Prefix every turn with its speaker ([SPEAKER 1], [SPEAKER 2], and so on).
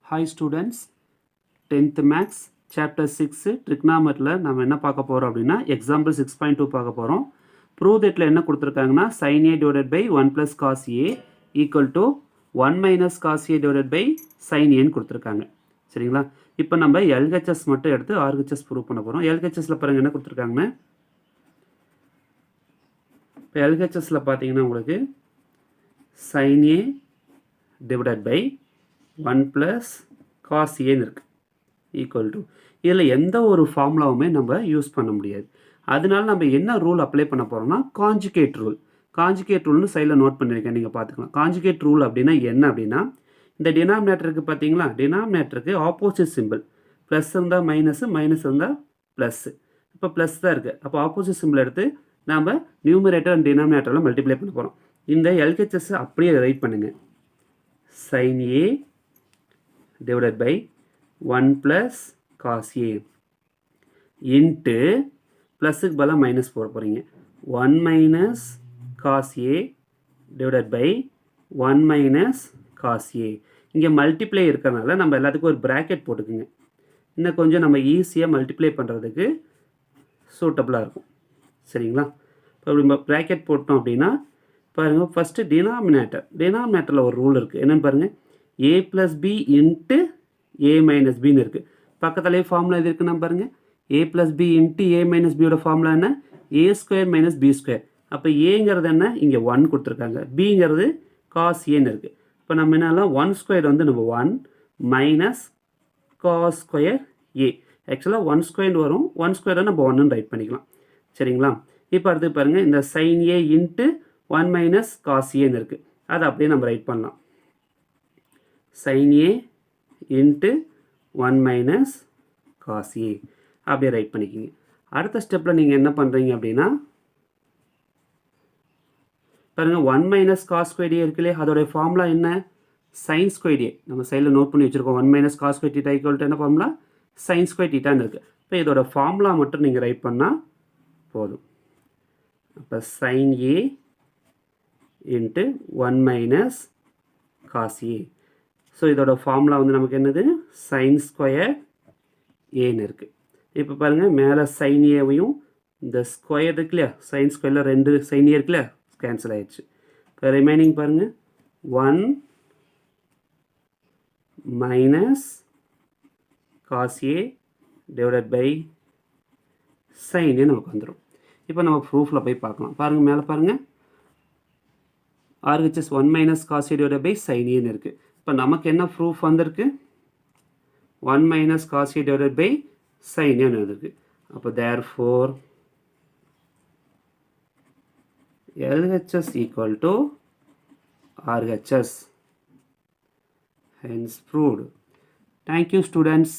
[SPEAKER 1] Hi students, 10th Maths Chapter 6 Trigonometry நம்ம என்ன பார்க்க போறோம் அப்படின்னா example 6.2 பார்க்க போறோம். Prove thatல என்ன கொடுத்திருக்காங்கன்னா sin a divided by 1 plus cos a equal to 1 minus cos a divided by sin a ன்னு கொடுத்திருக்காங்க. சரிங்களா? இப்போ நம்ம LHS மட்டும் எடுத்து RHS prove பண்ண போறோம். LHSல பாருங்க என்ன கொடுத்திருக்காங்கன்னா இப்போ LHSல பாத்தீங்கன்னா உங்களுக்கு sin a divided by 1 plus cos a இருக்கு equal to இதில் எந்த ஒரு ஃபார்முலாவுமே நம்ம யூஸ் பண்ண முடியாது. அதனால நம்ம என்ன ரூல் அப்ளை பண்ண போகிறோம்னா காஞ்சுகேட் ரூல். காஞ்சுகேட் ரூல்னு சைடில் நோட் பண்ணியிருக்கேன், நீங்கள் பார்த்துக்கலாம். காஞ்சுகேட் ரூல் அப்படின்னா என்ன அப்படின்னா இந்த டினாமினேட்டருக்கு பார்த்தீங்களா, டினாமினேட்டருக்கு ஆப்போசிட் சிம்பிள் ப்ளஸ் இருந்தால் மைனஸு, மைனஸ் இருந்தால் ப்ளஸ்ஸு. இப்போ ப்ளஸ் தான் இருக்குது. அப்போ ஆப்போசிட் சிம்பிள் எடுத்து நாம் நியூமரேட்டர் அண்ட் டினாமினேட்டரில் மல்டிப்ளை பண்ண போகிறோம். இந்த எல்ஹெச்எஸ் அப்படியே ரைட் பண்ணுங்கள். sin a divided by 1 plus cos a into ப்ளஸுக்கு பதிலாக மைனஸ் போட போகிறீங்க. 1 minus cos a divided by 1 minus cos a. இங்கே மல்டிப்ளை இருக்கிறனால நம்ம எல்லாத்துக்கும் ஒரு ப்ராக்கெட் போட்டுக்குங்க. இன்னும் கொஞ்சம் நம்ம ஈஸியாக மல்டிப்ளை பண்ணுறதுக்கு சூட்டபுளாக இருக்கும். சரிங்களா? இப்போ அப்படி ப்ராக்கெட் போட்டோம் அப்படின்னா பாருங்கள், ஃபஸ்ட்டு டினாமினேட்டரில் ஒரு ரூல் இருக்குது. என்னென்னு பாருங்கள், a plus B into a minus பின்னு இருக்குது. பக்கத்துலேயே ஃபார்முலா இது இருக்குன்னா பாருங்கள், a plus B into a minus பியோட ஃபார்முலா என்ன, a square minus B square. அப்போ ஏங்கிறது என்ன, இங்கே 1 கொடுத்துருக்காங்க, பிங்கிறது காஸ் ஏன்னு இருக்குது. இப்போ நம்ம என்னெல்லாம் 1 ஸ்கொயர் வந்து நம்ம 1 மைனஸ் காஸ் ஸ்கொயர் ஏ. ஆக்சுவலாக 1 ஸ்கொயர் வரும், 1 ஸ்கொயரை நம்ம 1ன்னு ரைட் பண்ணிக்கலாம். சரிங்களா? இப்போ அடுத்து பாருங்கள், இந்த sin a into 1 minus cos ஏன்னு இருக்குது. அதை அப்படியே நம்ம ரைட் பண்ணலாம். sin a into 1 minus cos A அப்படியே ரைட் பண்ணிக்கிங்க. அடுத்த ஸ்டெப்பில் நீங்கள் என்ன பண்ணுறீங்க அப்படின்னா பாருங்கள், 1 மைனஸ் காஸ் ஸ்கொயர் ஏ இருக்குல்லையே, அதோடைய ஃபார்முலா என்ன, சைன் ஸ்கொயர் ஏ. நம்ம சைடில் நோட் பண்ணி வச்சுருக்கோம். 1 minus cos square theta equal to என்ன ஃபார்முலா, சைன் ஸ்கொயர் டீட்டான்னு இருக்குது. இப்போ இதோட ஃபார்முலா மட்டும் நீங்கள் ரைட் பண்ணால் போதும். அப்போ sin a into 1 minus cos A. So இதோட ஃபார்முலா வந்து நமக்கு என்னது, சைன் ஸ்கொயர் ஏன்னு இருக்குது. இப்போ பாருங்கள், மேலே சைன் ஏவையும் இந்த ஸ்கொயர் இருக்கு இல்லையா, சைன் ஸ்கொயரில் 2 சைன் ஏ இருக்குல்ல, கேன்சல் ஆயிடுச்சு. இப்போ ரிமைனிங் பாருங்கள், 1 minus cos A divided by sine A நமக்கு வந்துடும். இப்போ நம்ம ப்ரூஃபில் போய் பார்க்கலாம். பாருங்கள், மேலே பாருங்கள், RHS 1 minus cos A divided by sine ஏன்னு இருக்குது. இப்போ நமக்கு என்ன ப்ரூஃப் வந்திருக்கு, 1 minus cos A divided by sine ஏன்னு வந்திருக்கு. அப்போ therefore LHS equal to RHS. Hence proved. Thank you students.